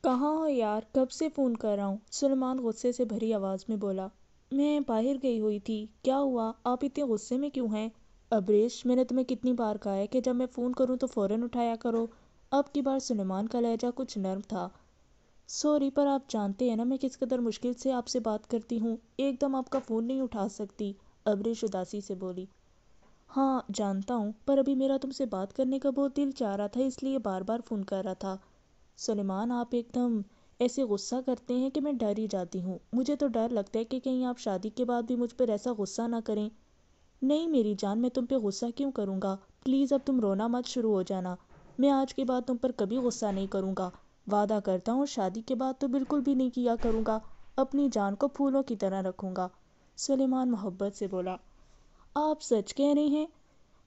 کہاں ہو یار، کب سے فون کر رہا ہوں، سلیمان غصے سے بھری آواز میں بولا۔ میں باہر گئی ہوئی تھی۔ کیا ہوا، آپ اتنے غصے میں کیوں ہیں؟ ابریش، میں نے تمہیں کتنی بار کہا ہے کہ جب میں فون کروں تو فوراً اٹھایا کرو۔ اب کی بار سلیمان کا لہجہ کچھ نرم تھا۔ سوری، پر آپ جانتے ہیں نا میں کس قدر مشکل سے آپ سے بات کرتی ہوں، ایک دم آپ کا فون نہیں اٹھا سکتی، ابریش اداسی سے بولی۔ ہاں جانتا ہوں، پر ابھی میرا تم سے بات کرنے کا بہت دل چاہ رہا تھا، اس لیے بار بار فون کر رہا تھا۔ سلیمان، آپ ایک دم ایسے غصہ کرتے ہیں کہ میں ڈر ہی جاتی ہوں۔ مجھے تو ڈر لگتا ہے کہ کہیں آپ شادی کے بعد بھی مجھ پر ایسا غصہ نہ کریں۔ نہیں میری جان، میں تم پہ غصہ کیوں کروں گا؟ پلیز اب تم رونا مت شروع ہو جانا۔ میں آج کے بعد تم پر کبھی غصہ نہیں کروں گا، وعدہ کرتا ہوں، شادی کے بعد تو بالکل بھی نہیں کیا کروں گا، اپنی جان کو پھولوں کی طرح رکھوں گا۔ سلیمان محبت سے بولا۔ آپ سچ کہہ رہے ہیں؟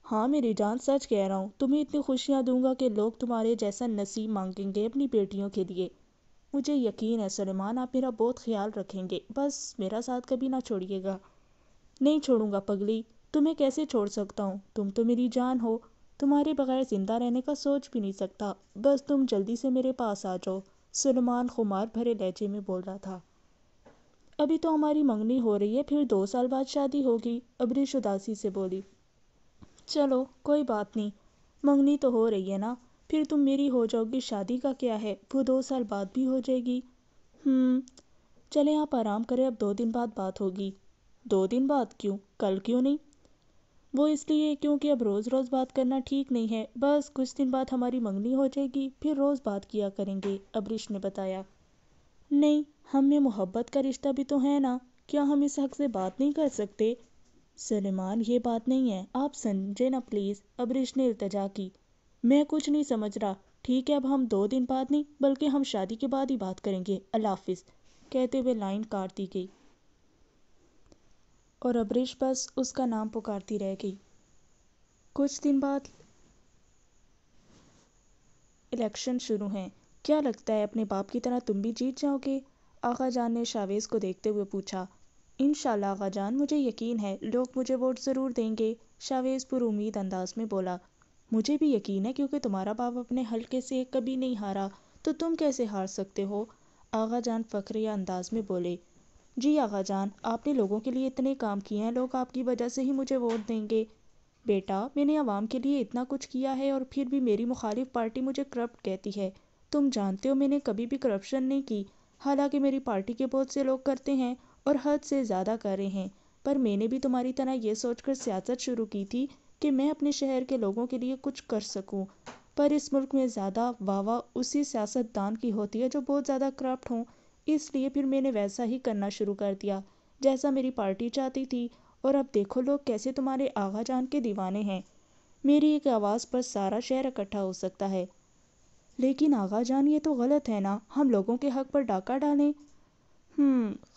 ہاں میری جان، سچ کہہ رہا ہوں، تمہیں اتنی خوشیاں دوں گا کہ لوگ تمہارے جیسا نصیب مانگیں گے اپنی بیٹیوں کے لیے۔ مجھے یقین ہے سلیمان، آپ میرا بہت خیال رکھیں گے، بس میرا ساتھ کبھی نہ چھوڑیے گا۔ نہیں چھوڑوں گا پگلی، تمہیں کیسے چھوڑ سکتا ہوں، تم تو میری جان ہو، تمہارے بغیر زندہ رہنے کا سوچ بھی نہیں سکتا، بس تم جلدی سے میرے پاس آ جاؤ، سلیمان خمار بھرے لہجے میں بول رہا تھا۔ ابھی تو ہماری منگنی ہو رہی ہے، پھر 2 سال بعد شادی ہوگی، ابریش اداسی سے بولی۔ چلو کوئی بات نہیں، منگنی تو ہو رہی ہے نا، پھر تم میری ہو جاؤ گی، شادی کا کیا ہے، وہ 2 سال بعد بھی ہو جائے گی۔ چلیں آپ آرام کریں، اب 2 دن بعد بات ہوگی۔ 2 دن بعد کیوں، کل کیوں نہیں؟ وہ اس لیے کیونکہ اب روز روز بات کرنا ٹھیک نہیں ہے، بس کچھ دن بعد ہماری منگنی ہو جائے گی، پھر روز بات کیا کریں گے، ابریش نے بتایا۔ نہیں، ہم میں محبت کا رشتہ بھی تو ہے نا، کیا ہم اس حق سے بات نہیں کر سکتے؟ سلیمان، یہ بات نہیں ہے، آپ سمجھے نا پلیز، ابریش نے التجا کی۔ میں کچھ نہیں سمجھ رہا، ٹھیک ہے اب ہم 2 دن بعد نہیں بلکہ ہم شادی کے بعد ہی بات کریں گے، اللہ حافظ، کہتے ہوئے لائن کاٹ دی گئی اور ابریش بس اس کا نام پکارتی رہ گئی۔ کچھ دن بعد الیکشن شروع ہیں، کیا لگتا ہے اپنے باپ کی طرح تم بھی جیت جاؤ گے؟ آغا جان نے شاویز کو دیکھتے ہوئے پوچھا۔ انشاءاللہ آغا جان، مجھے یقین ہے لوگ مجھے ووٹ ضرور دیں گے، شاویز پر امید انداز میں بولا۔ مجھے بھی یقین ہے، کیونکہ تمہارا باپ اپنے حلقے سے کبھی نہیں ہارا، تو تم کیسے ہار سکتے ہو؟ آغا جان فخریہ انداز میں بولے۔ جی آغا جان، آپ نے لوگوں کے لیے اتنے کام کیے ہیں، لوگ آپ کی وجہ سے ہی مجھے ووٹ دیں گے۔ بیٹا، میں نے عوام کے لیے اتنا کچھ کیا ہے اور پھر بھی میری مخالف پارٹی مجھے کرپٹ کہتی ہے۔ تم جانتے ہو میں نے کبھی بھی کرپشن نہیں کی، حالانکہ میری پارٹی کے بہت سے لوگ کرتے ہیں اور حد سے زیادہ کر رہے ہیں، پر میں نے بھی تمہاری طرح یہ سوچ کر سیاست شروع کی تھی کہ میں اپنے شہر کے لوگوں کے لیے کچھ کر سکوں، پر اس ملک میں زیادہ واہ اسی سیاست دان کی ہوتی ہے جو بہت زیادہ کرپٹ ہوں، اس لیے پھر میں نے ویسا ہی کرنا شروع کر دیا جیسا میری پارٹی چاہتی تھی، اور اب دیکھو لوگ کیسے تمہارے آغا جان کے دیوانے ہیں، میری ایک آواز پر سارا شہر اکٹھا ہو سکتا ہے۔ لیکن آغا جان، یہ تو غلط ہے نا، ہم لوگوں کے حق پر ڈاکہ ڈالیں؟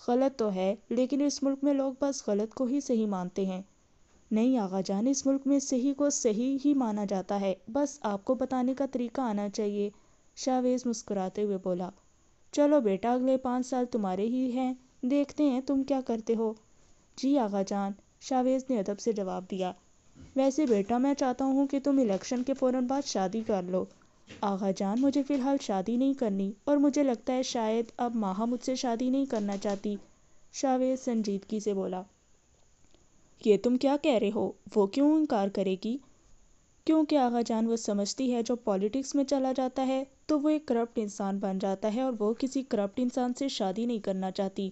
غلط تو ہے، لیکن اس ملک میں لوگ بس غلط کو ہی صحیح مانتے ہیں۔ نہیں آغا جان، اس ملک میں صحیح کو صحیح ہی مانا جاتا ہے، بس آپ کو بتانے کا طریقہ آنا چاہیے، شاویز مسکراتے ہوئے بولا۔ چلو بیٹا، اگلے 5 سال تمہارے ہی ہیں، دیکھتے ہیں تم کیا کرتے ہو۔ جی آغا جان، شاویز نے ادب سے جواب دیا۔ ویسے بیٹا، میں چاہتا ہوں کہ تم الیکشن کے فوراً بعد شادی کر لو۔ آغا جان، مجھے فی الحال شادی نہیں کرنی، اور مجھے لگتا ہے شاید اب ماہا مجھ سے شادی نہیں کرنا چاہتی، شاویز سنجیدگی سے بولا۔ یہ تم کیا کہہ رہے ہو، وہ کیوں انکار کرے گی؟ کیونکہ آغا جان، وہ سمجھتی ہے جو پالیٹکس میں چلا جاتا ہے تو وہ ایک کرپٹ انسان بن جاتا ہے، اور وہ کسی کرپٹ انسان سے شادی نہیں کرنا چاہتی۔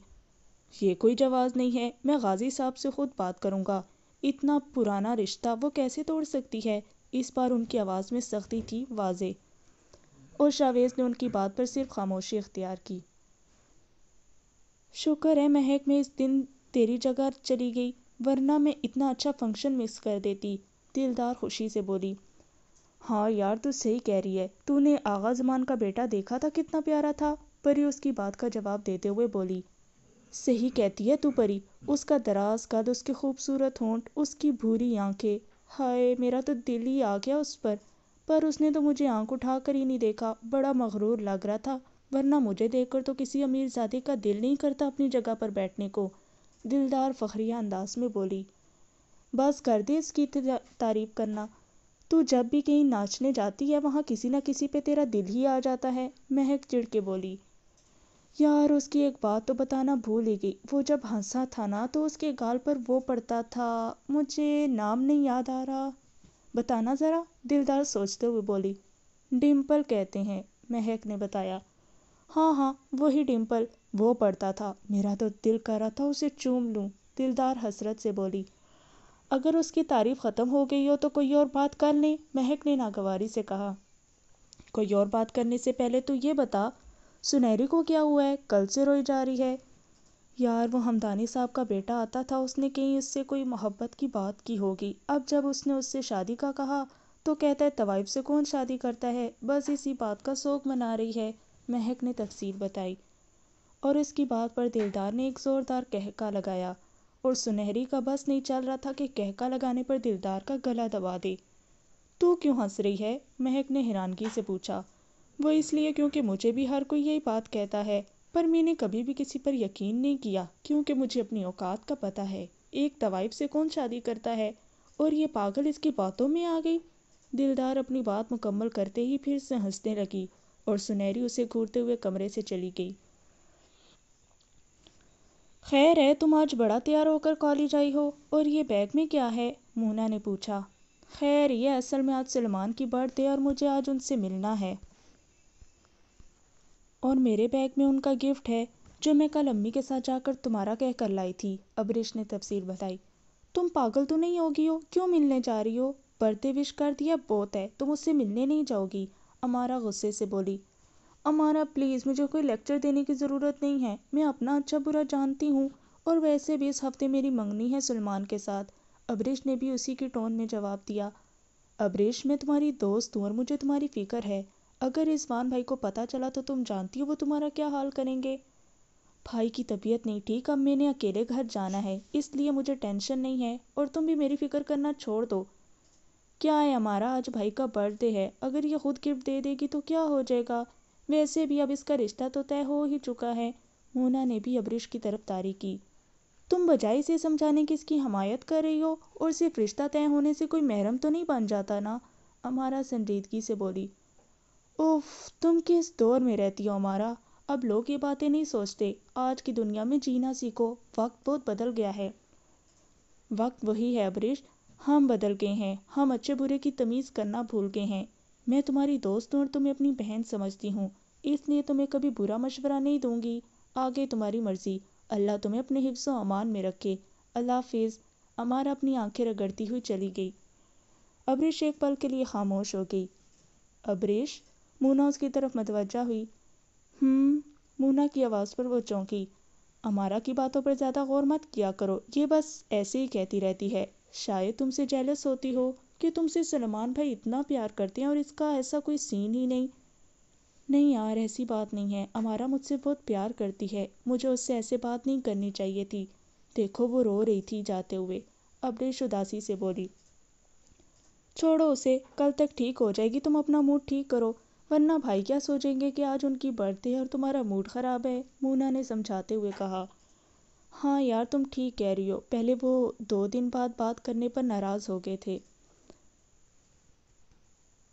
یہ کوئی جواز نہیں ہے، میں غازی صاحب سے خود بات کروں گا، اتنا پرانا رشتہ وہ کیسے توڑ سکتی ہے؟ اس بار ان کی آواز میں سختی تھی واضح، اور شاویز نے ان کی بات پر صرف خاموشی اختیار کی۔ شکر ہے مہک میں اس دن تیری جگہ چلی گئی، ورنہ میں اتنا اچھا فنکشن مس کر دیتی، دلدار خوشی سے بولی۔ ہاں یار، تو صحیح کہہ رہی ہے، تو نے آغا زمان کا بیٹا دیکھا تھا، کتنا پیارا تھا، پری اس کی بات کا جواب دیتے ہوئے بولی۔ صحیح کہتی ہے تو پری، اس کا دراز قد، اس کے خوبصورت ہونٹ، اس کی بھوری آنکھیں، ہائے میرا تو دل ہی آ گیا اس پر اس نے تو مجھے آنکھ اٹھا کر ہی نہیں دیکھا، بڑا مغرور لگ رہا تھا، ورنہ مجھے دیکھ کر تو کسی امیر زادے کا دل نہیں کرتا اپنی جگہ پر بیٹھنے کو، دلدار فخریہ انداز میں بولی۔ بس کر دے اس کی تعریف کرنا، تو جب بھی کہیں ناچنے جاتی ہے وہاں کسی نہ کسی پہ تیرا دل ہی آ جاتا ہے، مہک چڑ کے بولی۔ یار اس کی ایک بات تو بتانا بھول ہی گئی، وہ جب ہنسا تھا نا تو اس کے گال پر وہ پڑتا تھا، مجھے نام نہیں یاد آ رہا۔ بتانا ذرا، دلدار سوچتے ہوئے بولی۔ ڈمپل کہتے ہیں، مہک نے بتایا۔ ہاں ہاں وہی ڈمپل، وہ پڑتا تھا، میرا تو دل کر رہا تھا اسے چوم لوں، دلدار حسرت سے بولی۔ اگر اس کی تعریف ختم ہو گئی ہو تو کوئی اور بات کر لیں، مہک نے ناگواری سے کہا۔ کوئی اور بات کرنے سے پہلے تو یہ بتا، سنہری کو کیا ہوا ہے، کل سے روئی جا رہی ہے؟ یار وہ ہمدانی صاحب کا بیٹا آتا تھا، اس نے کہیں اس سے کوئی محبت کی بات کی ہوگی، اب جب اس نے اس سے شادی کا کہا تو کہتا ہے طوائف سے کون شادی کرتا ہے، بس اسی بات کا سوگ منا رہی ہے، مہک نے تفصیل بتائی۔ اور اس کی بات پر دلدار نے ایک زوردار کہکا لگایا، اور سنہری کا بس نہیں چل رہا تھا کہ کہکا لگانے پر دلدار کا گلا دبا دے۔ تو کیوں ہنس رہی ہے، مہک نے حیرانگی سے پوچھا۔ وہ اس لیے کیونکہ مجھے بھی ہر کوئی یہی بات کہتا ہے، پر میں نے کبھی بھی کسی پر یقین نہیں کیا، کیونکہ مجھے اپنی اوقات کا پتہ ہے، ایک طوائف سے کون شادی کرتا ہے، اور یہ پاگل اس کی باتوں میں آ گئی۔ دلدار اپنی بات مکمل کرتے ہی پھر سے ہنسنے لگی، اور سنہری اسے گھورتے ہوئے کمرے سے چلی گئی۔ خیر ہے، تم آج بڑا تیار ہو کر کالج آئی ہو، اور یہ بیگ میں کیا ہے، مونا نے پوچھا۔ خیر یہ اصل میں آج سلمان کی برتھ ڈے اور مجھے آج ان سے ملنا ہے، اور میرے بیگ میں ان کا گفٹ ہے جو میں کل امی کے ساتھ جا کر تمہارا کہہ کر لائی تھی، ابریش نے تفصیل بتائی۔ تم پاگل تو نہیں ہوگی ہو، کیوں ملنے جا رہی ہو، برتھ ڈے وش کر دیا بہت ہے، تم اس سے ملنے نہیں جاؤ گی، امارا غصے سے بولی۔ امارا پلیز، مجھے کوئی لیکچر دینے کی ضرورت نہیں ہے، میں اپنا اچھا برا جانتی ہوں، اور ویسے بھی اس ہفتے میری منگنی ہے سلمان کے ساتھ، ابریش نے بھی اسی کی ٹون میں جواب دیا۔ ابریش میں تمہاری دوست ہوں اور مجھے تمہاری فکر ہے، اگر رضوان بھائی کو پتہ چلا تو تم جانتی ہو وہ تمہارا کیا حال کریں گے۔ بھائی کی طبیعت نہیں ٹھیک، اب میں نے اکیلے گھر جانا ہے، اس لیے مجھے ٹینشن نہیں ہے، اور تم بھی میری فکر کرنا چھوڑ دو۔ کیا ہے ہمارا، آج بھائی کا برتھ ڈے ہے، اگر یہ خود گفٹ دے دے گی تو کیا ہو جائے گا، ویسے بھی اب اس کا رشتہ تو طے ہو ہی چکا ہے، مونا نے بھی ابریش کی طرف طاری کی۔ تم بجائے اسے سمجھانے کی اس کی حمایت کر رہی ہو، اور صرف رشتہ طے ہونے سے کوئی محرم تو نہیں بن جاتا نا، امارا سنجیدگی سے بولی۔ اوف، تم کس دور میں رہتی ہو امارا، اب لوگ یہ باتیں نہیں سوچتے، آج کی دنیا میں جینا سیکھو، وقت بہت بدل گیا ہے۔ وقت وہی ہے ابریش، ہم بدل گئے ہیں، ہم اچھے برے کی تمیز کرنا بھول گئے ہیں، میں تمہاری دوست ہوں اور تمہیں اپنی بہن سمجھتی ہوں، اس لیے تمہیں کبھی برا مشورہ نہیں دوں گی، آگے تمہاری مرضی، اللہ تمہیں اپنے حفظ و امان میں رکھے، اللہ حافظ، امارا اپنی آنکھیں رگڑتی ہوئی چلی گئی۔ ابریش ایک پل کے لیے خاموش ہو گئی۔ ابریش، مونا اس کی طرف متوجہ ہوئی۔ مونا کی آواز پر وہ چونکی۔ امارا کی باتوں پر زیادہ غور مت کیا کرو، یہ بس ایسے ہی کہتی رہتی ہے، شاید تم سے جیلس ہوتی ہو کہ تم سے سلمان بھائی اتنا پیار کرتے ہیں اور اس کا ایسا کوئی سین ہی نہیں۔ نہیں یار، ایسی بات نہیں ہے، امارا مجھ سے بہت پیار کرتی ہے، مجھے اس سے ایسے بات نہیں کرنی چاہیے تھی، دیکھو وہ رو رہی تھی جاتے ہوئے، ابریش اداسی سے بولی۔ چھوڑو اسے، کل تک ٹھیک ہو جائے گی، تم اپنا موڈ ٹھیک کرو، ورنہ بھائی کیا سوچیں گے کہ آج ان کی برتھ ڈے ہے اور تمہارا موڈ خراب ہے، مونا نے سمجھاتے ہوئے کہا۔ ہاں یار تم ٹھیک کہہ رہی ہو، پہلے وہ 2 دن بعد بات کرنے پر ناراض ہو گئے تھے۔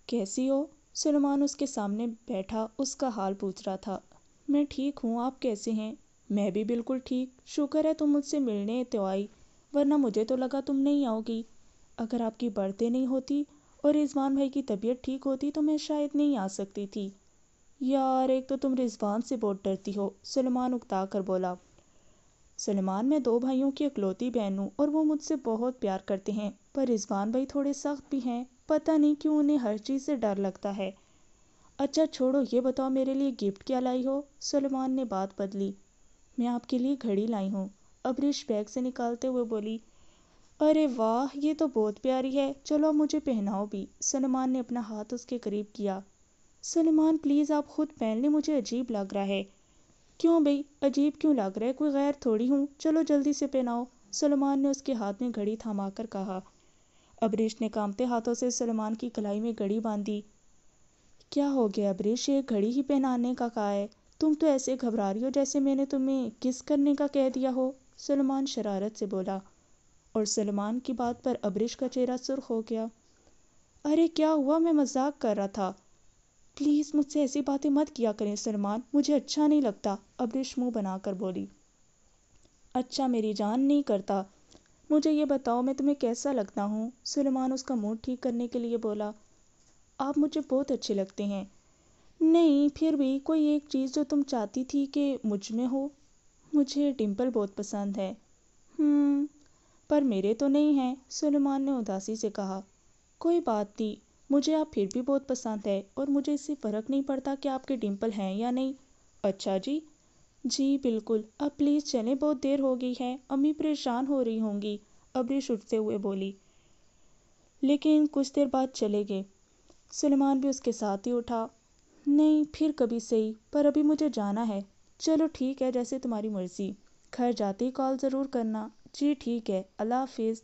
کیسی ہو، سلمان اس کے سامنے بیٹھا اس کا حال پوچھ رہا تھا۔ میں ٹھیک ہوں، آپ کیسے ہیں؟ میں بھی بالکل ٹھیک، شکر ہے تم مجھ سے ملنے تو آئی، ورنہ مجھے تو لگا تم نہیں آؤ گی، اگر آپ کی برتھ ڈے نہیں ہوتی اور رضوان بھائی کی طبیعت ٹھیک ہوتی تو میں شاید نہیں آ سکتی تھی۔ یار ایک تو تم رضوان سے بہت ڈرتی ہو، سلمان اکتا کر بولا۔ سلمان، میں 2 بھائیوں کی اکلوتی بہن ہوں اور وہ مجھ سے بہت پیار کرتے ہیں، پر رضوان بھائی تھوڑے سخت بھی ہیں، پتہ نہیں کیوں انہیں ہر چیز سے ڈر لگتا ہے۔ اچھا چھوڑو، یہ بتاؤ میرے لیے گفٹ کیا لائی ہو، سلمان نے بات بدلی۔ میں آپ کے لیے گھڑی لائی ہوں، ابریش بیگ سے نکالتے ہوئے بولی۔ ارے واہ، یہ تو بہت پیاری ہے، چلو اب مجھے پہناؤ بھی، سلمان نے اپنا ہاتھ اس کے قریب کیا۔ سلمان پلیز آپ خود پہن لیں، مجھے عجیب لگ رہا ہے۔ کیوں بھئی، عجیب کیوں لگ رہا ہے، کوئی غیر تھوڑی ہوں، چلو جلدی سے پہناؤ، سلمان نے اس کے ہاتھ میں گھڑی تھما کر کہا۔ ابریش نے کانپتے ہاتھوں سے سلمان کی کلائی میں گھڑی باندھی۔ کیا ہو گیا ابریش، یہ گھڑی ہی پہنانے کا کہا ہے، تم تو ایسے گھبرا رہی ہو جیسے میں نے تمہیں کس کرنے کا کہہ دیا ہو، سلمان شرارت سے بولا، اور سلمان کی بات پر ابریش کا چہرہ سرخ ہو گیا۔ ارے کیا ہوا، میں مذاق کر رہا تھا، پلیز مجھ سے ایسی باتیں مت کیا کریں سلمان، مجھے اچھا نہیں لگتا، ابریش منہ بنا کر بولی۔ اچھا میری جان نہیں کرتا، مجھے یہ بتاؤ میں تمہیں کیسا لگتا ہوں؟ سلیمان اس کا موڈ ٹھیک کرنے کے لیے بولا۔ آپ مجھے بہت اچھے لگتے ہیں۔ نہیں پھر بھی کوئی ایک چیز جو تم چاہتی تھی کہ مجھ میں ہو؟ مجھے ڈمپل بہت پسند ہے۔ پر میرے تو نہیں ہیں، سلیمان نے اداسی سے کہا۔ کوئی بات نہیں، مجھے آپ پھر بھی بہت پسند ہے اور مجھے اس سے فرق نہیں پڑتا کہ آپ کے ڈمپل ہیں یا نہیں۔ اچھا جی، جی بالکل، اب پلیز چلیں، بہت دیر ہو گئی ہے، امی پریشان ہو رہی ہوں گی، ابریش اٹھتے ہوئے بولی۔ لیکن کچھ دیر بعد چلے گئے۔ سلیمان بھی اس کے ساتھ ہی اٹھا۔ نہیں پھر کبھی صحیح، پر ابھی مجھے جانا ہے۔ چلو ٹھیک ہے، جیسے تمہاری مرضی، گھر جاتے ہی کال ضرور کرنا۔ جی ٹھیک ہے، اللہ حافظ۔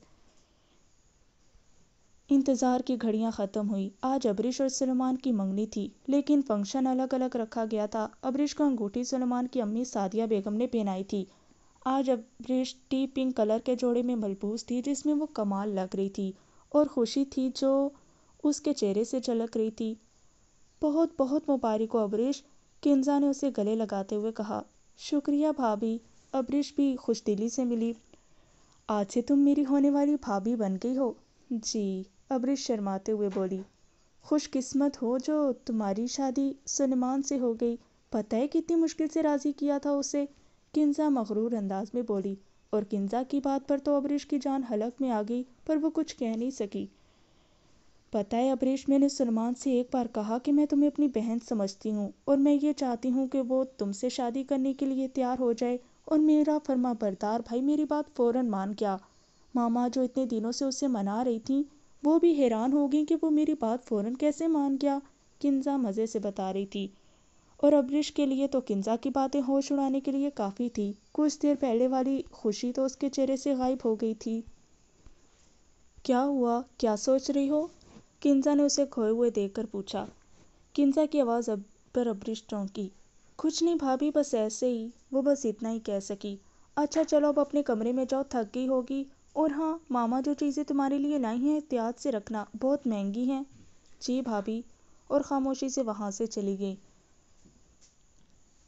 انتظار کی گھڑیاں ختم ہوئی۔ آج ابریش اور سلیمان کی منگنی تھی، لیکن فنکشن الگ الگ رکھا گیا تھا۔ ابریش کو انگوٹھی سلیمان کی امی سعدیہ بیگم نے پہنائی تھی۔ آج ابریش ٹی پنک کلر کے جوڑے میں ملبوس تھی، جس میں وہ کمال لگ رہی تھی، اور خوشی تھی جو اس کے چہرے سے جھلک رہی تھی۔ بہت بہت مبارک ہو ابریش، کنزا نے اسے گلے لگاتے ہوئے کہا۔ شکریہ بھابھی، ابریش بھی خوش دلی سے ملی۔ آج سے تم میری ہونے والی بھابھی بن گئی ہو۔ جی، ابریش شرماتے ہوئے بولی۔ خوش قسمت ہو جو تمہاری شادی سلیمان سے ہو گئی، پتہ ہے کتنی مشکل سے راضی کیا تھا اسے، کنزا مغرور انداز میں بولی، اور کنزا کی بات پر تو ابریش کی جان حلق میں آ گئی، پر وہ کچھ کہہ نہیں سکی۔ پتہ ہے ابریش، میں نے سلیمان سے ایک بار کہا کہ میں تمہیں اپنی بہن سمجھتی ہوں، اور میں یہ چاہتی ہوں کہ وہ تم سے شادی کرنے کے لیے تیار ہو جائے، اور میرا فرما بردار بھائی میری بات فوراً مان گیا۔ ماما جو اتنے دنوں سے اسے منا رہی تھیں، وہ بھی حیران ہو گئی کہ وہ میری بات فوراً کیسے مان گیا، کنزا مزے سے بتا رہی تھی۔ اور ابریش کے لیے تو کنزا کی باتیں ہوش اڑانے کے لیے کافی تھی، کچھ دیر پہلے والی خوشی تو اس کے چہرے سے غائب ہو گئی تھی۔ کیا ہوا، کیا سوچ رہی ہو؟ کنزا نے اسے کھوئے ہوئے دیکھ کر پوچھا۔ کنزا کی آواز پر ابریش چونکی۔ کچھ نہیں بھابھی، بس ایسے ہی، وہ بس اتنا ہی کہہ سکی۔ اچھا چلو اب اپنے کمرے میں جاؤ، تھک گئی ہوگی، اور ہاں ماما جو چیزیں تمہارے لیے لائی ہیں احتیاط سے رکھنا، بہت مہنگی ہیں۔ جی بھابھی، اور خاموشی سے وہاں سے چلی گئی۔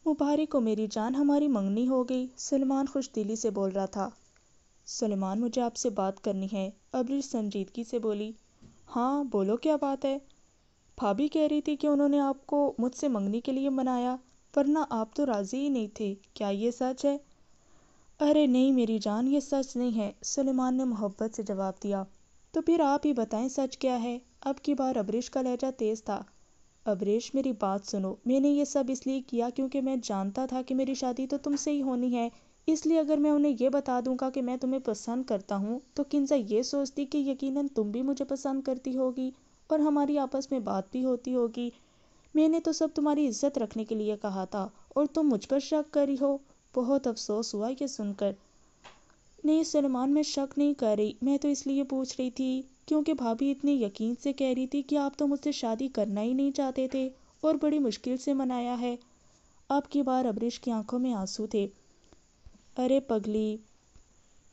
مبارک ہو میری جان، ہماری منگنی ہو گئی، سلیمان خوش دلی سے بول رہا تھا۔ سلیمان مجھے آپ سے بات کرنی ہے، ابریش سنجیدگی سے بولی۔ ہاں بولو، کیا بات ہے؟ بھابھی کہہ رہی تھی کہ انہوں نے آپ کو مجھ سے منگنی کے لیے منایا، ورنہ آپ تو راضی ہی نہیں تھے، کیا یہ سچ ہے؟ ارے نہیں میری جان، یہ سچ نہیں ہے، سلیمان نے محبت سے جواب دیا۔ تو پھر آپ ہی بتائیں سچ کیا ہے؟ اب کی بار ابریش کا لہجہ تیز تھا۔ ابریش میری بات سنو، میں نے یہ سب اس لیے کیا کیونکہ میں جانتا تھا کہ میری شادی تو تم سے ہی ہونی ہے، اس لیے اگر میں انہیں یہ بتا دوں گا کہ میں تمہیں پسند کرتا ہوں تو کنزا یہ سوچتی کہ یقیناً تم بھی مجھے پسند کرتی ہوگی اور ہماری آپس میں بات بھی ہوتی ہوگی۔ میں نے تو سب تمہاری عزت رکھنے کے لیے کہا تھا اور تم مجھ پر شک کری ہو، بہت افسوس ہوا یہ سن کر۔ نہیں سلیمان، میں شک نہیں کر رہی، میں تو اس لیے پوچھ رہی تھی کیونکہ بھابھی اتنے یقین سے کہہ رہی تھی کہ آپ تو مجھ سے شادی کرنا ہی نہیں چاہتے تھے اور بڑی مشکل سے منایا ہے۔ اب کی بار ابریش کی آنکھوں میں آنسو تھے۔ ارے پگلی،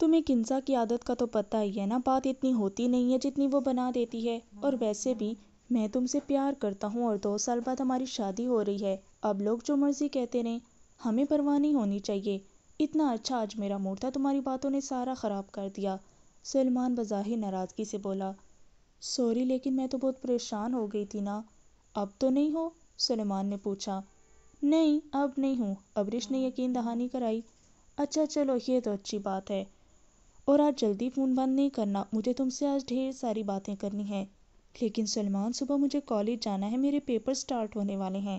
تمہیں کنزا کی عادت کا تو پتہ ہی ہے نا، بات اتنی ہوتی نہیں ہے جتنی وہ بنا دیتی ہے، اور ویسے بھی میں تم سے پیار کرتا ہوں اور 2 سال بعد ہماری شادی ہو رہی ہے، اب لوگ جو مرضی کہتے رہیں، ہمیں پرواہ نہیں ہونی چاہیے۔ اتنا اچھا آج میرا موڈ تھا، تمہاری باتوں نے سارا خراب کر دیا، سلیمان بظاہر ناراضگی سے بولا۔ سوری، لیکن میں تو بہت پریشان ہو گئی تھی نا۔ اب تو نہیں ہو؟ سلیمان نے پوچھا۔ نہیں اب نہیں ہوں، ابریش نے یقین دہانی کرائی۔ اچھا چلو، یہ تو اچھی بات ہے، اور آج جلدی فون بند نہیں کرنا، مجھے تم سے آج ڈھیر ساری باتیں کرنی ہیں۔ لیکن سلیمان، صبح مجھے کالج جانا ہے، میرے پیپر سٹارٹ ہونے والے ہیں۔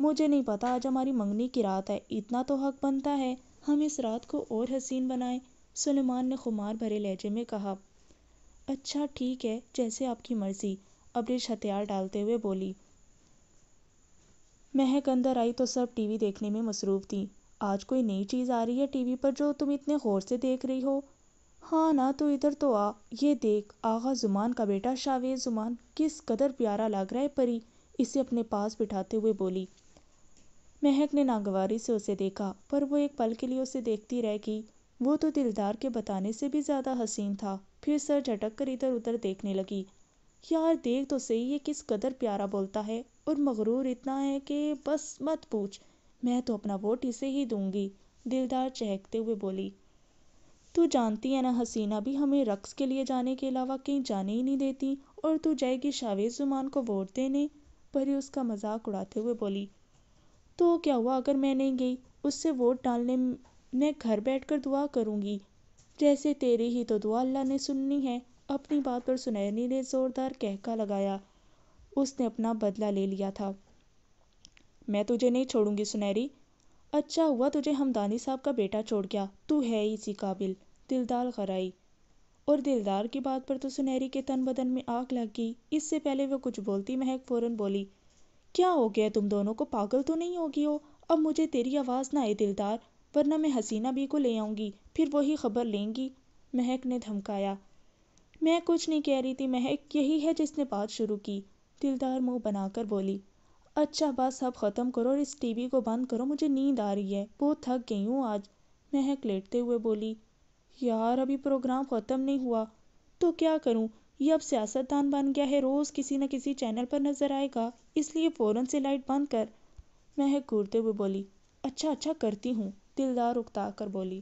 مجھے نہیں پتا، آج ہماری منگنی کی رات ہے، اتنا تو حق بنتا ہے ہم اس رات کو اور حسین بنائیں، سلیمان نے خمار بھرے لہجے میں کہا۔ اچھا ٹھیک ہے، جیسے آپ کی مرضی، ابریش ہتھیار ڈالتے ہوئے بولی۔ مہک اندر آئی تو سب ٹی وی دیکھنے میں مصروف تھی۔ آج کوئی نئی چیز آ رہی ہے ٹی وی پر جو تم اتنے غور سے دیکھ رہی ہو؟ ہاں نا، تو ادھر تو آ، یہ دیکھ، آغا زمان کا بیٹا شاویز زمان، کس قدر پیارا لگ رہا ہے پری، اسے اپنے پاس بٹھاتے ہوئے بولی۔ مہک نے ناگواری سے اسے دیکھا، پر وہ ایک پل کے لیے اسے دیکھتی رہ گئی، وہ تو دلدار کے بتانے سے بھی زیادہ حسین تھا، پھر سر جھٹک کر ادھر ادھر دیکھنے لگی۔ یار دیکھ تو صحیح یہ کس قدر پیارا بولتا ہے، اور مغرور اتنا ہے کہ بس مت پوچھ، میں تو اپنا ووٹ اسے ہی دوں گی، دلدار چہکتے ہوئے بولی۔ تو جانتی ہے نا حسینہ بھی ہمیں رقص کے لیے جانے کے علاوہ کہیں جانے ہی نہیں دیتی، اور تو جائے گی شاویز زمان کو ووٹ دینے؟ پری اس کا مذاق اڑاتے ہوئے بولی۔ تو کیا ہوا اگر میں نہیں گئی؟ اس سے ووٹ ڈالنے میں گھر بیٹھ کر دعا کروں گی، جیسے تیری ہی تو دعا اللہ نے سننی ہے۔ اپنی بات پر سنہری نے زوردار کہکا لگایا۔ اس نے اپنا بدلہ لے لیا تھا۔ میں تجھے نہیں چھوڑوں گی سنہری۔ اچھا ہوا تجھے ہمدانی صاحب کا بیٹا چھوڑ گیا، تو ہے ہی اسی قابل، دلدار غرائی۔ اور دلدار کی بات پر تو سنہری کے تن بدن میں آگ لگ گئی۔ اس سے پہلے وہ کچھ بولتی مہک فوراً بولی، کیا ہو گیا تم دونوں کو، پاگل تو نہیں ہوگی ہو؟ اب مجھے تیری آواز نہ آئے دلدار، ورنہ میں حسینہ بھی کو لے آؤں گی، پھر وہی خبر لیں گی، مہک نے دھمکایا۔ میں کچھ نہیں کہہ رہی تھی مہک، یہی ہے جس نے بات شروع کی، دلدار منہ بنا کر بولی۔ اچھا بس اب ختم کرو اور اس ٹی وی کو بند کرو، مجھے نیند آ رہی ہے، بہت تھک گئی ہوں آج، مہک لیٹتے ہوئے بولی۔ یار ابھی پروگرام ختم نہیں ہوا، تو کیا کروں، یہ اب سیاست دان بن گیا ہے، روز کسی نہ کسی چینل پر نظر آئے گا، اس لیے فوراً سے لائٹ بند کر، مہک گھورتے ہوئے بولی۔ اچھا اچھا کرتی ہوں، دلدار اکتا کر بولی۔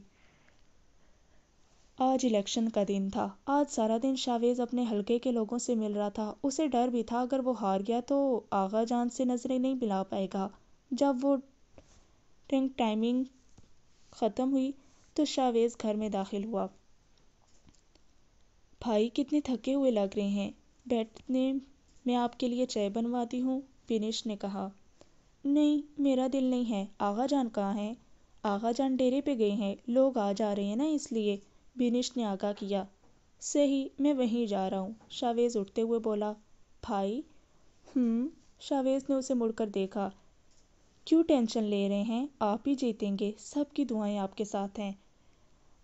آج الیکشن کا دن تھا۔ آج سارا دن شاویز اپنے حلقے کے لوگوں سے مل رہا تھا۔ اسے ڈر بھی تھا اگر وہ ہار گیا تو آغا جان سے نظریں نہیں ملا پائے گا۔ جب ووٹنگ ٹائمنگ ختم ہوئی تو شاویز گھر میں داخل ہوا۔ بھائی کتنے تھکے ہوئے لگ رہے ہیں، بیٹھنے میں آپ کے لیے چائے بنواتی ہوں، بینش نے کہا۔ نہیں میرا دل نہیں ہے، آغا جان کہاں ہیں؟ آغا جان ڈیرے پہ گئے ہیں، لوگ آ جا رہے ہیں نا اس لیے، بینش نے آگاہ کیا۔ صحیح میں وہیں جا رہا ہوں، شاویز اٹھتے ہوئے بولا۔ بھائی؟ شاویز نے اسے مڑ کر دیکھا۔ کیوں ٹینشن لے رہے ہیں، آپ ہی جیتیں گے، سب کی دعائیں آپ کے ساتھ ہیں۔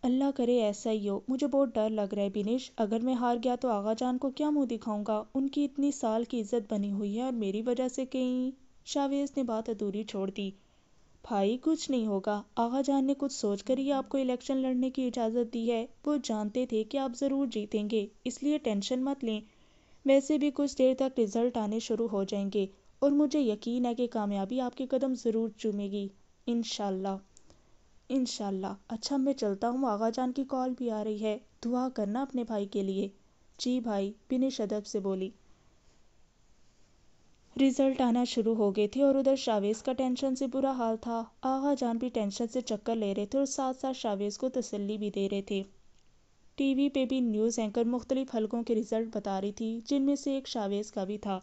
اللہ کرے ایسا ہی ہو، مجھے بہت ڈر لگ رہا ہے بینش، اگر میں ہار گیا تو آغا جان کو کیا منہ دکھاؤں گا، ان کی اتنی سال کی عزت بنی ہوئی ہے اور میری وجہ سے کہیں، شاویز نے بات ادھوری چھوڑ دی۔ بھائی کچھ نہیں ہوگا، آغا جان نے کچھ سوچ کر ہی آپ کو الیکشن لڑنے کی اجازت دی ہے، وہ جانتے تھے کہ آپ ضرور جیتیں گے، اس لیے ٹینشن مت لیں، ویسے بھی کچھ دیر تک رزلٹ آنے شروع ہو جائیں گے، اور مجھے یقین ہے کہ کامیابی آپ کے قدم ضرور چومے گی، انشاءاللہ۔ انشاءاللہ۔ اچھا میں چلتا ہوں، آغا جان کی کال بھی آ رہی ہے، دعا کرنا اپنے بھائی کے لیے۔ جی بھائی، بینش ادب سے بولی۔ رزلٹ آنا شروع ہو گئے تھے اور ادھر شاویز کا ٹینشن سے برا حال تھا۔ آغا جان بھی ٹینشن سے چکر لے رہے تھے اور ساتھ ساتھ شاویز کو تسلی بھی دے رہے تھے۔ ٹی وی پہ بھی نیوز اینکر مختلف حلقوں کے رزلٹ بتا رہی تھی، جن میں سے ایک شاویز کا بھی تھا۔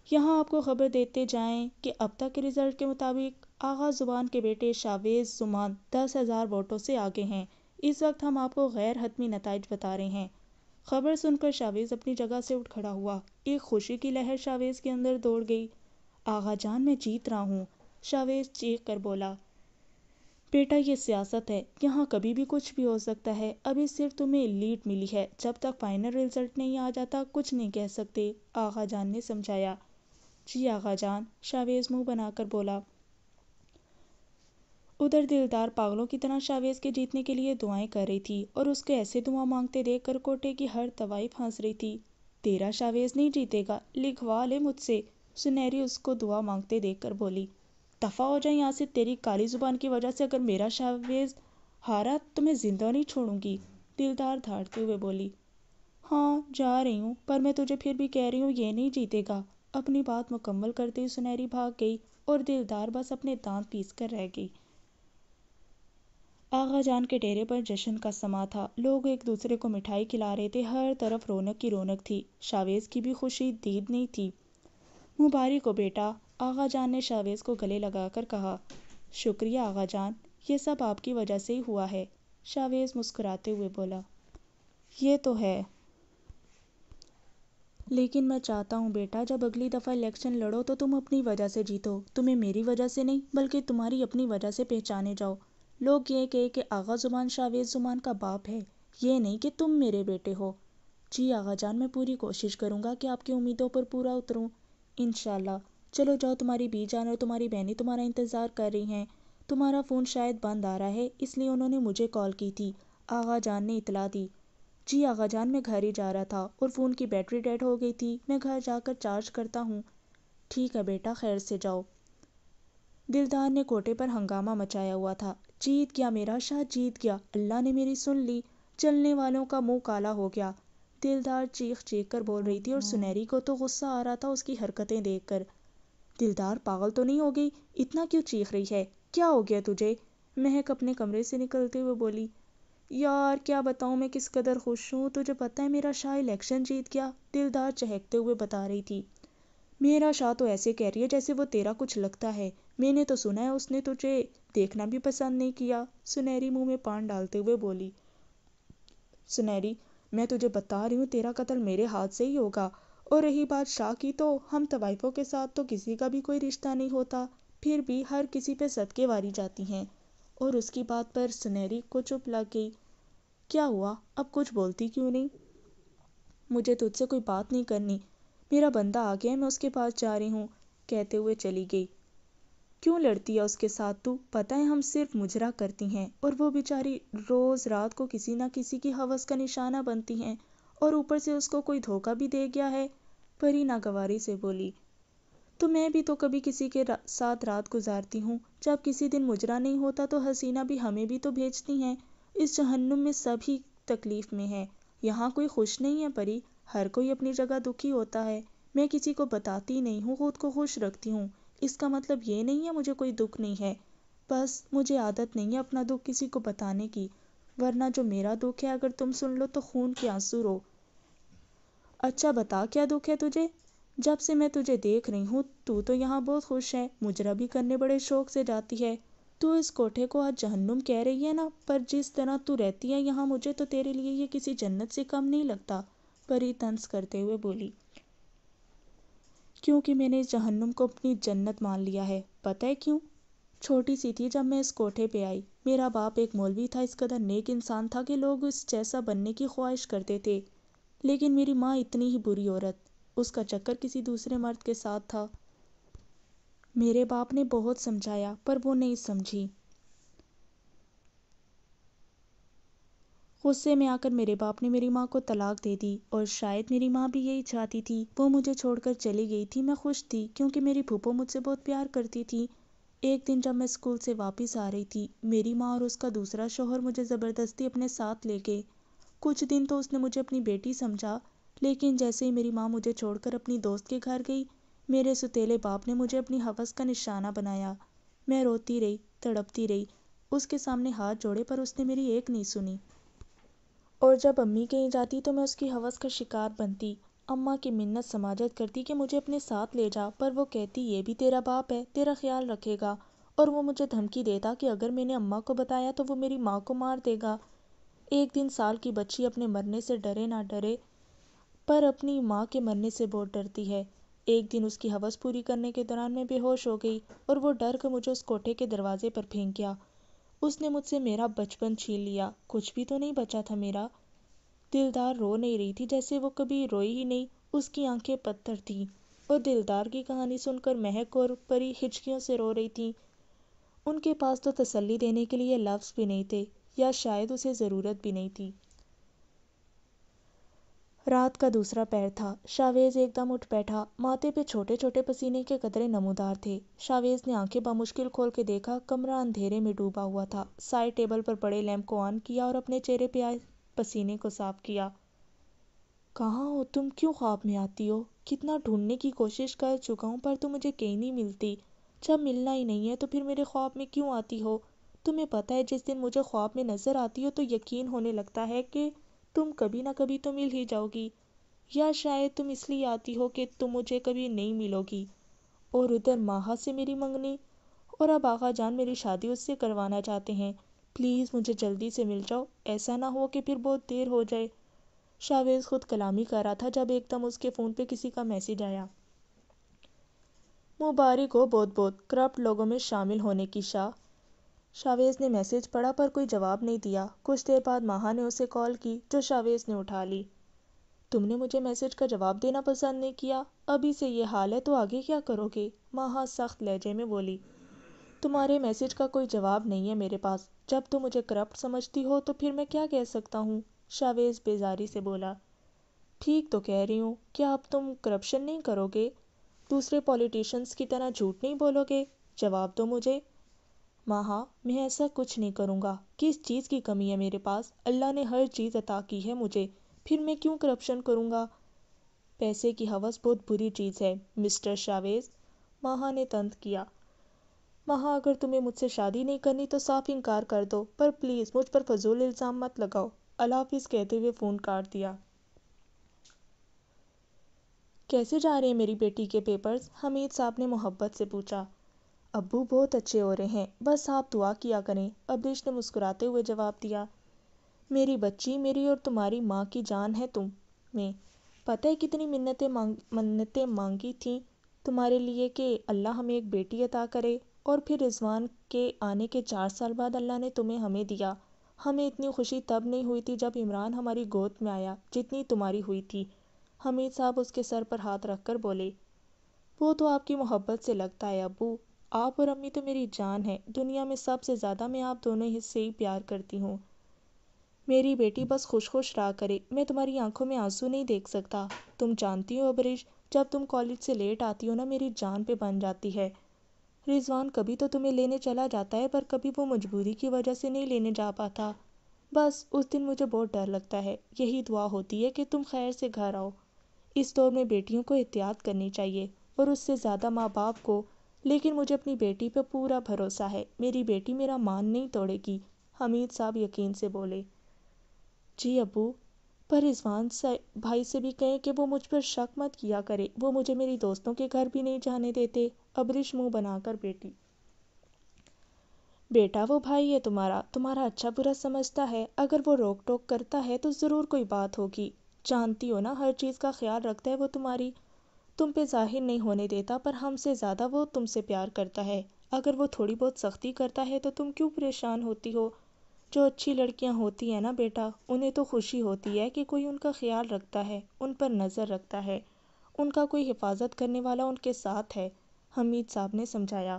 یہاں آپ کو خبر دیتے جائیں کہ اب تک کے رزلٹ کے مطابق آغا زمان کے بیٹے شاویز زمان 10,000 ووٹوں سے آگے ہیں۔ اس وقت ہم آپ کو غیر حتمی نتائج بتا رہے ہیں۔ خبر سن کر شاویز اپنی جگہ سے اٹھ کھڑا ہوا۔ ایک خوشی کی لہر شاویز کے اندر دوڑ گئی۔ آغا جان میں جیت رہا ہوں، شاویز چیخ کر بولا۔ بیٹا یہ سیاست ہے، یہاں کبھی بھی کچھ بھی ہو سکتا ہے، ابھی صرف تمہیں لیڈ ملی ہے، جب تک فائنل رزلٹ نہیں آ جاتا کچھ نہیں کہہ سکتے، آغا جان نے سمجھایا۔ جی آغا جان، شاویز منہ بنا کر بولا۔ ادھر دلدار پاگلوں کی طرح شاویز کے جیتنے کے لیے دعائیں کر رہی تھی اور اس کو ایسے دعا مانگتے دیکھ کر کوٹے کی ہر طوائف ہنس رہی تھی۔ تیرا شاویز نہیں جیتے گا، لکھوا لے مجھ سے، سنہری اس کو دعا مانگتے دیکھ کر بولی۔ دفع ہو جائیں یہاں سے، تیری کالی زبان کی وجہ سے اگر میرا شاویز ہارا تو میں زندہ نہیں چھوڑوں گی، دلدار دھاڑتے ہوئے بولی۔ ہاں جا رہی ہوں، پر میں تجھے پھر بھی کہہ رہی ہوں یہ نہیں جیتے گا۔ اپنی بات مکمل کرتے ہوئے سنہری بھاگ گئی اور دلدار بس اپنے دانت پیس کر رہ گئی۔ آغا جان کے ڈیرے پر جشن کا سماں تھا، لوگ ایک دوسرے کو مٹھائی کھلا رہے تھے، ہر طرف رونق کی رونق تھی، شاویز کی بھی خوشی دید نہیں تھی۔ مبارک ہو بیٹا، آغا جان نے شاویز کو گلے لگا کر کہا۔ شکریہ آغا جان، یہ سب آپ کی وجہ سے ہی ہوا ہے، شاویز مسکراتے ہوئے بولا۔ یہ تو ہے، لیکن میں چاہتا ہوں بیٹا جب اگلی دفعہ الیکشن لڑو تو تم اپنی وجہ سے جیتو، تمہیں میری وجہ سے نہیں بلکہ تمہاری اپنی وجہ سے پہچانے جاؤ، لوگ یہ کہے کہ آغا زمان شاویز زمان کا باپ ہے، یہ نہیں کہ تم میرے بیٹے ہو۔ جی آغا جان، میں پوری کوشش کروں گا کہ آپ کی امیدوں پر پورا اتروں، انشاءاللہ۔ چلو جاؤ، تمہاری بی جان اور تمہاری بہنیں تمہارا انتظار کر رہی ہیں، تمہارا فون شاید بند آ رہا ہے اس لیے انہوں نے مجھے کال کی تھی، آغا جان نے اطلاع دی۔ جی آغا جان، میں گھر ہی جا رہا تھا اور فون کی بیٹری ڈیڈ ہو گئی تھی، میں گھر جا کر چارج کرتا ہوں۔ ٹھیک ہے بیٹا، خیر سے جاؤ۔ دلدار نے کوٹے پر ہنگامہ مچایا ہوا تھا۔ جیت گیا میرا شاہ، جیت گیا، اللہ نے میری سن لی، چلنے والوں کا منہ کالا ہو گیا۔ دلدار چیخ چیخ کر بول رہی تھی اور سنہری کو تو غصہ آ رہا تھا اس کی حرکتیں دیکھ کر۔ دلدار پاگل تو نہیں ہو گئی؟ اتنا کیوں چیخ رہی ہے؟ کیا ہو گیا تجھے؟ مہک اپنے کمرے سے نکلتے ہوئے بولی۔ یار کیا بتاؤں میں کس قدر خوش ہوں، تجھے پتہ ہے میرا شاہ الیکشن جیت گیا، دلدار چہکتے ہوئے بتا رہی تھی۔ میرا شاہ تو ایسے کہہ رہی ہے جیسے وہ تیرا کچھ لگتا ہے، میں نے تو سنا ہے اس نے تجھے دیکھنا بھی پسند نہیں کیا، سنہری منہ میں پان ڈالتے ہوئے بولی۔ سنہری، میں تجھے بتا رہی ہوں تیرا قتل میرے ہاتھ سے ہی ہوگا، اور رہی بات شاہ کی تو ہم طوائفوں کے ساتھ تو کسی کا بھی کوئی رشتہ نہیں ہوتا، پھر بھی ہر کسی پہ صدقے واری جاتی ہیں۔ اور اس کی بات پر سنہری کو چپ لگ گئی۔ کیا ہوا، اب کچھ بولتی کیوں نہیں؟ مجھے تجھ سے کوئی بات نہیں کرنی، میرا بندہ آ گیا ہے، میں اس کے پاس جا رہی ہوں، کہتے ہوئے چلی گئی۔ کیوں لڑتی ہے اس کے ساتھ تو؟ پتہ ہے ہم صرف مجرا کرتی ہیں اور وہ بیچاری روز رات کو کسی نہ کسی کی ہوس کا نشانہ بنتی ہیں، اور اوپر سے اس کو کوئی دھوکہ بھی دے گیا ہے، پری ناگواری سے بولی۔ تو میں بھی تو کبھی کسی کے ساتھ رات گزارتی ہوں، جب کسی دن مجرا نہیں ہوتا تو حسینہ بھی ہمیں بھی تو بھیجتی ہیں۔ اس جہنم میں سب ہی تکلیف میں ہے، یہاں کوئی خوش نہیں ہے پری، ہر کوئی اپنی جگہ دکھی ہوتا ہے، میں کسی کو بتاتی نہیں ہوں، خود کو خوش رکھتی ہوں، اس کا مطلب یہ نہیں ہے مجھے کوئی دکھ نہیں ہے، بس مجھے عادت نہیں ہے اپنا دکھ کسی کو بتانے کی، ورنہ جو میرا دکھ ہے اگر تم سن لو تو خون کے آنسو رو۔ اچھا بتا کیا دکھ ہے تجھے؟ جب سے میں تجھے دیکھ رہی ہوں تو یہاں بہت خوش ہے، مجرا بھی کرنے بڑے شوق سے جاتی ہے، تو اس کوٹھے کو آج جہنم کہہ رہی ہے نا، پر جس طرح تو رہتی ہے یہاں مجھے تو تیرے لیے یہ کسی جنت سے کم نہیں لگتا، پری طنز کرتے ہوئے بولی۔ کیونکہ میں نے اس جہنم کو اپنی جنت مان لیا ہے، پتہ ہے کیوں؟ چھوٹی سی تھی جب میں اس کوٹھے پہ آئی، میرا باپ ایک مولوی تھا، اس قدر نیک انسان تھا کہ لوگ اس جیسا بننے کی خواہش کرتے تھے، لیکن میری ماں اتنی ہی بری عورت، اس کا چکر کسی دوسرے مرد کے ساتھ تھا۔ میرے باپ نے بہت سمجھایا پر وہ نہیں سمجھی، غصے میں آ کر میرے باپ نے میری ماں کو طلاق دے دی، اور شاید میری ماں بھی یہی چاہتی تھی، وہ مجھے چھوڑ کر چلی گئی تھی، میں خوش تھی کیونکہ میری پھوپھو مجھ سے بہت پیار کرتی تھی۔ ایک دن جب میں اسکول سے واپس آ رہی تھی، میری ماں اور اس کا دوسرا شوہر مجھے زبردستی اپنے ساتھ لے گئے۔ کچھ دن تو اس نے مجھے اپنی بیٹی سمجھا، لیکن جیسے ہی میری ماں مجھے چھوڑ کر اپنی دوست کے گھر گئی، میرے ستیلے باپ نے مجھے اپنی ہوس کا نشانہ بنایا۔ میں روتی رہی، تڑپتی رہی، اس کے سامنے ہاتھ جوڑے پر اس نے میری ایک نہیں سنی، اور جب امی کہیں جاتی تو میں اس کی ہوس کا شکار بنتی، اماں کی منت سماجت کرتی کہ مجھے اپنے ساتھ لے جا، پر وہ کہتی یہ بھی تیرا باپ ہے، تیرا خیال رکھے گا، اور وہ مجھے دھمکی دیتا کہ اگر میں نے اماں کو بتایا تو وہ میری ماں کو مار دے گا۔ ایک دن سال کی بچی اپنے مرنے سے ڈرے نہ ڈرے، پر اپنی ماں کے مرنے سے بہت ڈرتی ہے۔ ایک دن اس کی ہوس پوری کرنے کے دوران میں بے ہوش ہو گئی، اور وہ ڈر کر مجھے اس کوٹھے کے دروازے پر پھینک گیا۔ اس نے مجھ سے میرا بچپن چھین لیا، کچھ بھی تو نہیں بچا تھا میرا۔ دلدار رو نہیں رہی تھی، جیسے وہ کبھی روئی ہی نہیں، اس کی آنکھیں پتھر تھیں، اور دلدار کی کہانی سن کر مہک اور پری ہچکیوں سے رو رہی تھیں۔ ان کے پاس تو تسلی دینے کے لیے لفظ بھی نہیں تھے، یا شاید اسے ضرورت بھی نہیں تھی۔ رات کا دوسرا پہر تھا، شاویز ایک دم اٹھ بیٹھا، ماتھے پہ چھوٹے چھوٹے پسینے کے قطرے نمودار تھے۔ شاویز نے آنکھیں بمشکل کھول کے دیکھا، کمرہ اندھیرے میں ڈوبا ہوا تھا۔ سائڈ ٹیبل پر پڑے لیمپ کو آن کیا اور اپنے چہرے پہ آئے پسینے کو صاف کیا۔ کہاں ہو تم؟ کیوں خواب میں آتی ہو؟ کتنا ڈھونڈنے کی کوشش کر چکا ہوں پر تم مجھے کہیں نہیں ملتی، جب ملنا ہی نہیں ہے تو پھر میرے خواب میں کیوں آتی ہو؟ تمہیں پتہ ہے جس دن مجھے خواب میں نظر آتی ہو تو یقین ہونے لگتا ہے کہ تم کبھی نہ کبھی تو مل ہی جاؤ گی، یا شاید تم اس لیے آتی ہو کہ تم مجھے کبھی نہیں ملو گی۔ اور ادھر ماہا سے میری منگنی، اور اب آغا جان میری شادی اس سے کروانا چاہتے ہیں، پلیز مجھے جلدی سے مل جاؤ، ایسا نہ ہو کہ پھر بہت دیر ہو جائے۔ شاویز خود کلامی کر رہا تھا جب ایک دم اس کے فون پہ کسی کا میسج آیا۔ مبارک ہو بہت بہت کرپٹ لوگوں میں شامل ہونے کی شاہ۔ شاویز نے میسج پڑھا پر کوئی جواب نہیں دیا۔ کچھ دیر بعد ماہا نے اسے کال کی، جو شاویز نے اٹھا لی۔ تم نے مجھے میسج کا جواب دینا پسند نہیں کیا، ابھی سے یہ حال ہے تو آگے کیا کرو گے؟ ماہا سخت لہجے میں بولی۔ تمہارے میسج کا کوئی جواب نہیں ہے میرے پاس، جب تم مجھے کرپٹ سمجھتی ہو تو پھر میں کیا کہہ سکتا ہوں؟ شاویز بیزاری سے بولا۔ ٹھیک تو کہہ رہی ہوں، کیا اب تم کرپشن نہیں کرو گے؟ دوسرے پولیٹیشنز کی طرح جھوٹ نہیں بولو گے؟ جواب دو مجھے۔ ماہا، میں ایسا کچھ نہیں کروں گا۔ کس چیز کی کمی ہے میرے پاس؟ اللہ نے ہر چیز عطا کی ہے مجھے، پھر میں کیوں کرپشن کروں گا؟ پیسے کی ہوس بہت بری چیز ہے مسٹر شاویز، ماہا نے طنز کیا۔ ماہا، اگر تمہیں مجھ سے شادی نہیں کرنی تو صاف انکار کر دو، پر پلیز مجھ پر فضول الزام مت لگاؤ۔ اللہ حافظ کہتے ہوئے فون کاٹ دیا۔ کیسے جا رہے ہیں میری بیٹی کے پیپرز؟ حمید صاحب نے محبت سے پوچھا۔ ابو بہت اچھے ہو رہے ہیں، بس آپ دعا کیا کریں، ابریش نے مسکراتے ہوئے جواب دیا۔ میری بچی، میری اور تمہاری ماں کی جان ہے تم میں۔ پتہ ہے کتنی منتیں مانگی تھیں تمہارے لیے کہ اللہ ہمیں ایک بیٹی عطا کرے، اور پھر رضوان کے آنے کے 4 سال بعد اللہ نے تمہیں ہمیں دیا۔ ہمیں اتنی خوشی تب نہیں ہوئی تھی جب عمران ہماری گود میں آیا جتنی تمہاری ہوئی تھی۔ حمید صاحب اس کے سر پر ہاتھ رکھ کر بولے۔ وہ تو آپ کی محبت سے لگتا ہے ابو، آپ اور امی تو میری جان ہے، دنیا میں سب سے زیادہ میں آپ دونوں سے ہی پیار کرتی ہوں۔ میری بیٹی بس خوش خوش رہا کرے، میں تمہاری آنکھوں میں آنسو نہیں دیکھ سکتا۔ تم جانتی ہو ابریش، جب تم کالج سے لیٹ آتی ہو نا، میری جان پہ بن جاتی ہے۔ رضوان کبھی تو تمہیں لینے چلا جاتا ہے، پر کبھی وہ مجبوری کی وجہ سے نہیں لینے جا پاتا۔ بس اس دن مجھے بہت ڈر لگتا ہے، یہی دعا ہوتی ہے کہ تم خیر سے گھر آؤ۔ اس دور میں بیٹیوں کو احتیاط کرنی چاہیے، اور اس سے زیادہ ماں باپ کو، لیکن مجھے اپنی بیٹی پہ پورا بھروسہ ہے، میری بیٹی میرا مان نہیں توڑے گی، حمید صاحب یقین سے بولے۔ جی ابو، پر رضوان بھائی سے بھی کہیں کہ وہ مجھ پر شک مت کیا کرے، وہ مجھے میری دوستوں کے گھر بھی نہیں جانے دیتے۔ ابریش منہ بنا کر بیٹا وہ بھائی ہے تمہارا اچھا برا سمجھتا ہے، اگر وہ روک ٹوک کرتا ہے تو ضرور کوئی بات ہوگی، جانتی ہو نا ہر چیز کا خیال رکھتا ہے وہ تمہاری، تم پہ ظاہر نہیں ہونے دیتا، پر ہم سے زیادہ وہ تم سے پیار کرتا ہے۔ اگر وہ تھوڑی بہت سختی کرتا ہے تو تم کیوں پریشان ہوتی ہو؟ جو اچھی لڑکیاں ہوتی ہیں نا بیٹا، انہیں تو خوشی ہوتی ہے کہ کوئی ان کا خیال رکھتا ہے، ان پر نظر رکھتا ہے، ان کا کوئی حفاظت کرنے والا ان کے ساتھ ہے، حمید صاحب نے سمجھایا،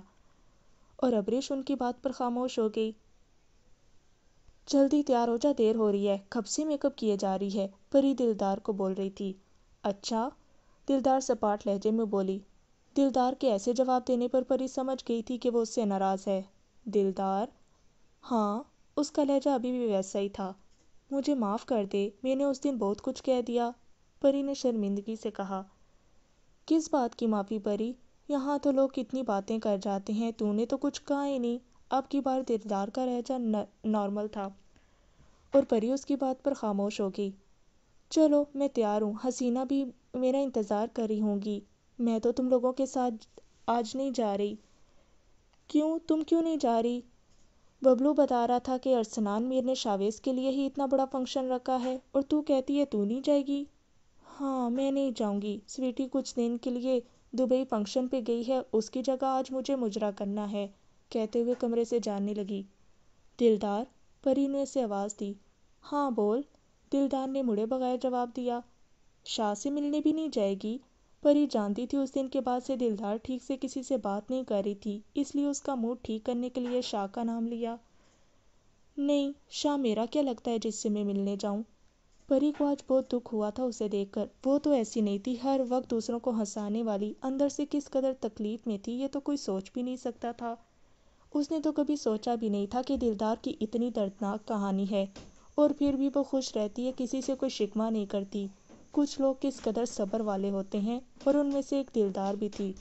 اور ابریش ان کی بات پر خاموش ہو گئی۔ جلدی تیار ہو جا، دیر ہو رہی ہے، کب سے میک اپ کیے جا رہی ہے، پری دلدار کو بول رہی تھی۔ اچھا، دلدار سپاٹ لہجے میں بولی۔ دلدار کے ایسے جواب دینے پر پری سمجھ گئی تھی کہ وہ اس سے ناراض ہے۔ دلدار؟ ہاں، اس کا لہجہ ابھی بھی ویسا ہی تھا۔ مجھے معاف کر دے، میں نے اس دن بہت کچھ کہہ دیا، پری نے شرمندگی سے کہا۔ کس بات کی معافی پری؟ یہاں تو لوگ کتنی باتیں کر جاتے ہیں، تو نے تو کچھ کہا ہی نہیں۔ اب کی بار دلدار کا لہجہ نارمل تھا، اور پری اس کی بات پر خاموش ہو گئی۔ چلو میں تیار ہوں، حسینہ بھی میرا انتظار کر رہی ہوں گی، میں تو تم لوگوں کے ساتھ آج نہیں جا رہی۔ کیوں؟ تم کیوں نہیں جا رہی؟ ببلو بتا رہا تھا کہ ارسلان میر نے شاویز کے لیے ہی اتنا بڑا فنکشن رکھا ہے، اور تو کہتی ہے تو نہیں جائے گی۔ ہاں، میں نہیں جاؤں گی، سویٹی کچھ دن کے لیے دبئی فنکشن پہ گئی ہے، اس کی جگہ آج مجھے مجرا کرنا ہے، کہتے ہوئے کمرے سے جانے لگی۔ دلدار؟ پری نے اسے آواز دی۔ ہاں بول، دلدار نے مڑے بغیر جواب دیا۔ شاہ سے ملنے بھی نہیں جائے گی؟ پری جانتی تھی اس دن کے بعد سے دلدار ٹھیک سے کسی سے بات نہیں کر رہی تھی، اس لیے اس کا موڈ ٹھیک کرنے کے لیے شاہ کا نام لیا۔ نہیں، شاہ میرا کیا لگتا ہے جس سے میں ملنے جاؤں؟ پری کو آج بہت دکھ ہوا تھا اسے دیکھ کر، وہ تو ایسی نہیں تھی، ہر وقت دوسروں کو ہنسانے والی، اندر سے کس قدر تکلیف میں تھی یہ تو کوئی سوچ بھی نہیں سکتا تھا۔ اس نے تو کبھی سوچا بھی نہیں تھا کہ دلدار کی اتنی دردناک کہانی ہے، اور پھر بھی وہ خوش رہتی ہے، کسی سے کوئی شکوہ نہیں کرتی۔ کچھ لوگ کس قدر صبر والے ہوتے ہیں، اور ان میں سے ایک دلدار بھی تھی۔